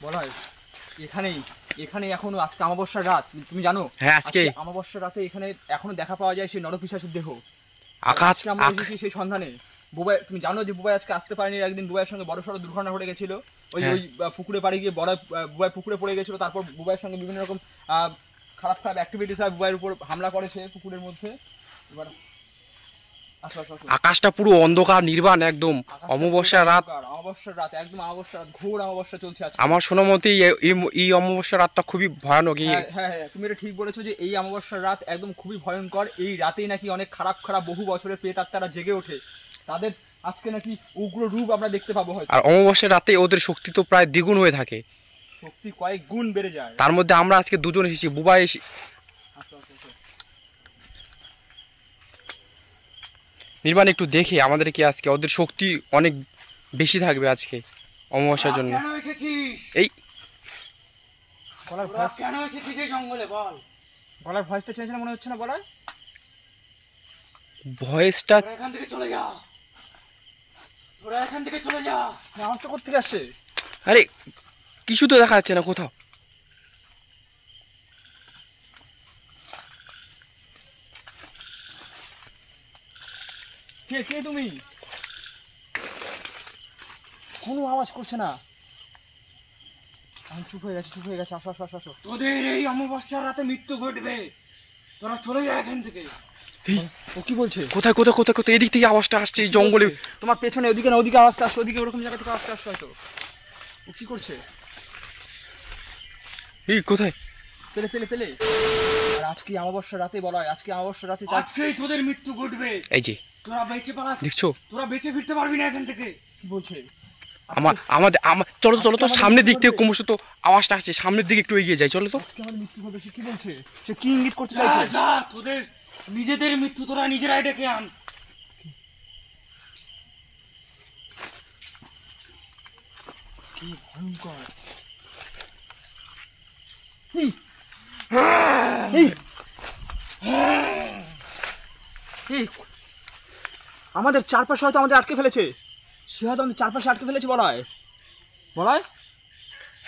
বলাই এখানেই এখানেই এখনো আজকে অমাবস্যার রাত, তুমি জানো? হ্যাঁ, আজকে অমাবস্যার রাতে এখানে এখনো দেখা পাওয়া যায় সেই নরপিশাচের দেহ। আজকে আমরা এসেছি সেই সন্ধানে। বুবাই, তুমি জানো যে বুবাই আজকে আসতে পারেনি। একদিন বুবাইয়ের সঙ্গে বড়সড় দুর্ঘটনা ঘটে গেছিল। ওই পুকুরে পাড়ে গিয়ে বুবাই পুকুরে পড়ে গেছিল। তারপর বুবাইয়ের সঙ্গে বিভিন্ন রকম খারাপ খারাপ অ্যাক্টিভিটিস হয়, বুবাইয়ের উপর হামলা করে সে পুকুরের মধ্যে। এবার আকাশটা পুরো অন্ধকার নির্বাণ, একদম অমাবস্যার রাত। অমাবস্যার রাত, একদম অমাবস্যার রাত, ঘোর অমাবস্যা চলছে আজকে। আমার শোনা মতে এই অমাবস্যার রাতটা খুবই ভয়ানক। হ্যাঁ, তুমি এটা ঠিক বলেছো যে এই অমাবস্যার রাত একদম খুবই ভয়ঙ্কর। এই রাতেই নাকি অনেক খারাপ খারাপ বহু বছরের প্রেতাত্মারা জেগে ওঠে। তাদের আজকে নাকি উগ্র রূপ আমরা দেখতে পাবো হয়তো। আর অমাবস্যার রাতে ওদের শক্তি তো প্রায় দ্বিগুণ হয়ে থাকে, শক্তি কয়েক গুণ বেড়ে যায়। তার মধ্যে আমরা আজকে দুজন এসেছি, বুবাই এসে। নির্বাণ একটু দেখে আমাদের কি আজকে ওদের শক্তি অনেক বেশি থাকবে আজকে অমাবস্যার জন্য। এই কেন এসেছিস এই জঙ্গলে বল? গলার ভয়েসটা চেঞ্জ মনে হচ্ছে না? বলার ভয়েসটা এখান থেকে চলে যা, তোরা এখান থেকে চলে যা। আওয়াজটা কোথা থেকে আসছে? আরে কিছু তো দেখা যাচ্ছে না কোথাও। কে কে তুমি? কোনো আওয়াজ করছে না। আমি চুপ হয়ে গেছি, চুপ হয়ে গেছে। আসো আসো আসো। তোদের এই অমাবস্যার রাতে মৃত্যু ঘটবে, তোরা চলে যা এখান থেকে। ও কি বলছে? কোথায় কোথায় কোথায় কোথায়? এদিক থেকে আওয়াজটা আসছে, এই জঙ্গলে। তোমার পেছনে ওদিকে না, ওদিকে আওয়াজটা আসছে, ওদিকে ওরকম জায়গা থেকে আওয়াজটা আসছে হয়তো। ও কি করছে? এই কোথায়? পেলে পেলে পেলে। আর আজকে অমাবস্যার রাতে বলা হয়, আজকে অমাবস্যার রাতে আজকেই তোদের মৃত্যু ঘটবে। এই যে তোরা বেঁচে পালা, দেখছো? তোরা বেঁচে ফিরতে পারবি না এখান থেকে। কি বলছে? আমাদের চলো চলো তো, সামনের দিক থেকে ক্রমশ তো আওয়াজটা আসছে, সামনের দিকে একটু এগিয়ে যাই, চলো তো। মৃত্যু হবে। সে কি বলছে? সে কি ইঙ্গিত করতে চাইছে? যা, তোদের নিজেদের মৃত্যু তোরা নিজেরাই ডেকে আন। কি ভয়ঙ্কর! আমাদের চারপাশে হয়তো আমাদের আটকে ফেলেছে। সে হয়তো আমাদের চারপাশে আটকে ফেলেছে বলায়। বলায়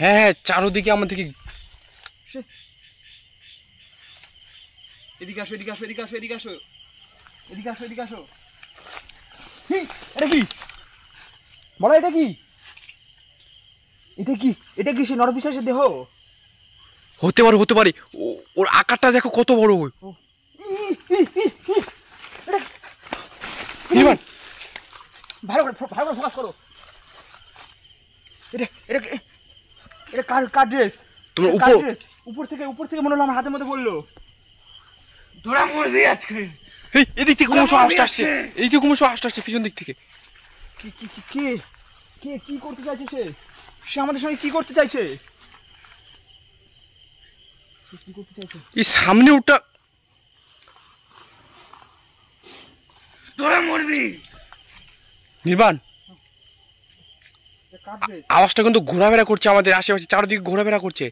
হ্যাঁ হ্যাঁ, চারোদিকে আমাদেরকে। এদিকে আসো, এদিকে আসো, এদিকে আসো, এদিকে আসো, এদিকে আসো, এদিকে আসো। এটা কি বলা? এটা কি? এটা কি? এটা কি সে নরপিশাচের দেহ? হতে পারে, হতে পারে। ওর আকারটা দেখো কত বড়। নির্বাণ ভালো করে ফোকাস করো। এটা এটা এটা কার ড্রেস? তোমার উপর থেকে মনে হলো আমার হাতের মধ্যে পড়লো। তোরা মরবি আজকে। এদিক থেকে ক্রমশ আওয়াজটা আসছে, এই দিকে ক্রমশ আওয়াজটা আসছে পিছন দিক থেকে। কে কে কি করতে চাইছে? সে আমাদের সঙ্গে কি করতে চাইছে? এই সামনে ওটা। তোরা মরবি। নির্বাণ আওয়াজটা কিন্তু ঘোরাফেরা করছে আমাদের আশেপাশে, চারদিকে ঘোরাফেরা করছে।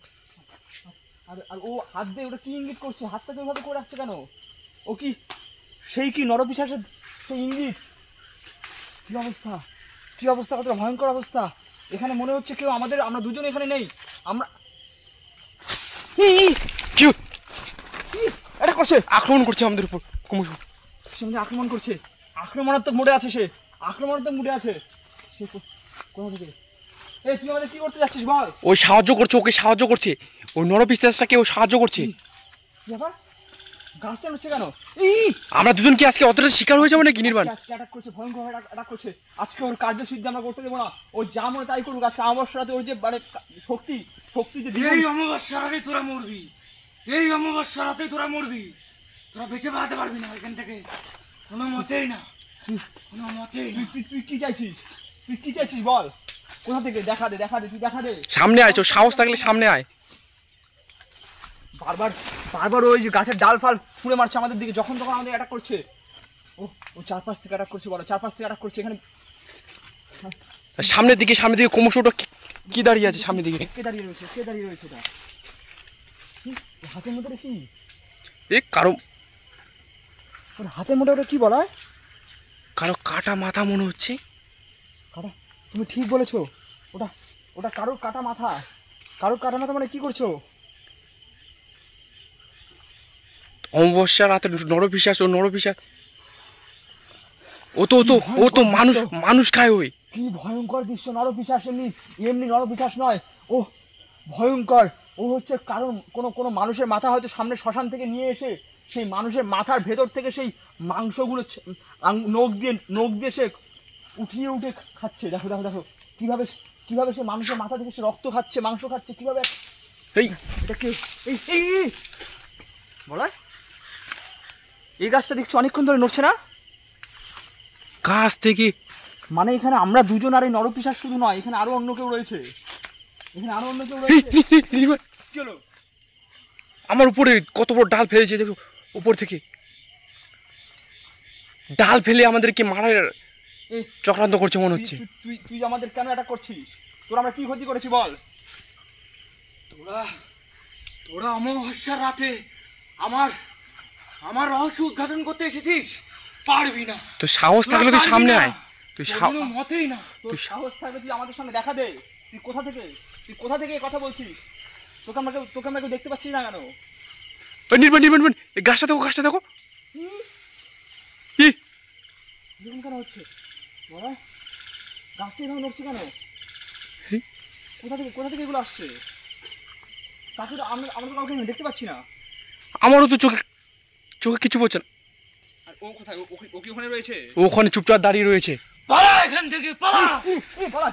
আর ও হাত দিয়ে ওটা কি ইঙ্গিত করছে? হাতটা যেভাবে করে আসছে কেন? ও কি সেই কি নরপিশাচের সেই ইঙ্গিত? কি অবস্থা, কি অবস্থা, কত ভয়ঙ্কর অবস্থা। এখানে মনে হচ্ছে কেউ আমরা দুজন এখানে নেই। আমরা এটা করছে, আক্রমণ করছে আমাদের উপর ক্রমশ। সে আক্রমণ করছে, আক্রমণাত্মক মোডে আছে সে, আক্রমণাত্মক মোডে আছে সে। কোথা থেকে? এই তুই আমাদের কি করতে যাচ্ছিস বল? ওই সাহায্য করছে, ওকে সাহায্য করছে, ওই নরপিশাচটাকে ও সাহায্য করছে। ব্যাপার? গাছটা হচ্ছে কেন? আমরা দুজন কি আজকে অতটা শিকার হয়ে যাবো নাকি? নির্বাণ আজকে অ্যাটাক করছে, ভয়ঙ্কর অ্যাটাক করছে। আজকে ওর কার্যসিদ্ধি আমরা করতে দেবো না। ও যা মনে তাই করুক। আজকে অমাবস্যা রাতে ওর যে মানে শক্তি যে এই অমাবস্যা রাতে তোরা মরবি, এই অমাবস্যা রাতে তোরা মরবি। তোরা বেঁচে বেড়াতে পারবি না এখান থেকে, কোনো মতেই না, কোনো মতেই। তুই কি চাইছিস? তুই কি চাইছিস বল? কোথা থেকে? দেখা দে, তুই দেখা দে। সামনে আয়, সাহস থাকলে সামনে আয়। বারবার ওই যে গাছের ডাল ফাল ফুঁড়ে মারছে আমাদের দিকে, যখন তখন আমাদের অ্যাটাক করছে। ও চারপাশ থেকে অ্যাটাক করছে বলো, চারপাশ থেকে অ্যাটাক করছে। এখানে সামনের দিকে ক্রমশ ওটা কি দাঁড়িয়ে আছে? সামনের দিকে কে দাঁড়িয়ে রয়েছে? হাতের মধ্যে কি? কারো হাতের মধ্যে ওটা কি বলা হয়? কারো কাটা মাথা মনে হচ্ছে। কাটা? তুমি ঠিক বলেছো, ওটা কারোর কাটা মাথা। কারো কাটা মাথা মানে কি করছো? অমাবস্যা রাতে নরপিশাচ, ও নরপিশাচ, ও তো মানুষ খায় ওই। কি ভয়ঙ্কর দৃশ্য! নরপিশাচ এমনি এমনি নরপিশাচ নয়, ও ভয়ঙ্কর। ও হচ্ছে কারণ কোনো মানুষের মাথা হয়তো সামনে শ্মশান থেকে নিয়ে এসে সেই মানুষের মাথার ভেতর থেকে সেই মাংসগুলো নখ দিয়ে সে উঠে খাচ্ছে। দেখো দেখো দেখো কিভাবে কিভাবে সে মানুষের মাথা থেকে সে রক্ত খাচ্ছে, মাংস খাচ্ছে কিভাবে। এই এটা কে? এই বলা, এই গাছটা দেখছি অনেকক্ষণ ধরে নড়ছে না? গাছ থেকে মানে এখানে আমরা দুজন আর এই নরপিশাচ শুধু নয়, এখানে আরো অন্য কেউ রয়েছে, এখানে আরো অন্য কেউ রয়েছে। কি হলো? আমার উপরে কত বড় ডাল ফেলেছে দেখো, উপর থেকে ডাল ফেলে আমাদেরকে মারার এই, চক্রান্ত করছে মনে হচ্ছে। তুই তুই আমাদের কেন এটা করছিস? তোরা আমরা কি ক্ষতি করেছি বল? তোরা অমাবস্যার রাতে আমার রহস্য উদ্ঘাটন করতে এসেছিস, পারবি না। তো সাহস থাকলে তুই সামনে আয়। তুই কোনো মতেই না। তোর সাহস থাকলে তুই আমাদের সামনে দেখা দে। তুই কোথা থেকে এই কথা বলছিস? তোকে আমরা কেউ দেখতে পাচ্ছিস না কেন? নির্বাণ এই গাছটা দেখো কি এরকম কেন হচ্ছে বল? গাছটা এভাবে নড়ছে কেন? কোথা থেকে এগুলো আসছে? কাকে আমরা তো কাউকে দেখতে পাচ্ছি না। আমারও তো চোখে কিছু পড়ছে না। আর ও কোথায়? ও কি ওখানে রয়েছে? ওখানে চুপচাপ দাঁড়িয়ে রয়েছে। পালা এখান থেকে, পালা। বলা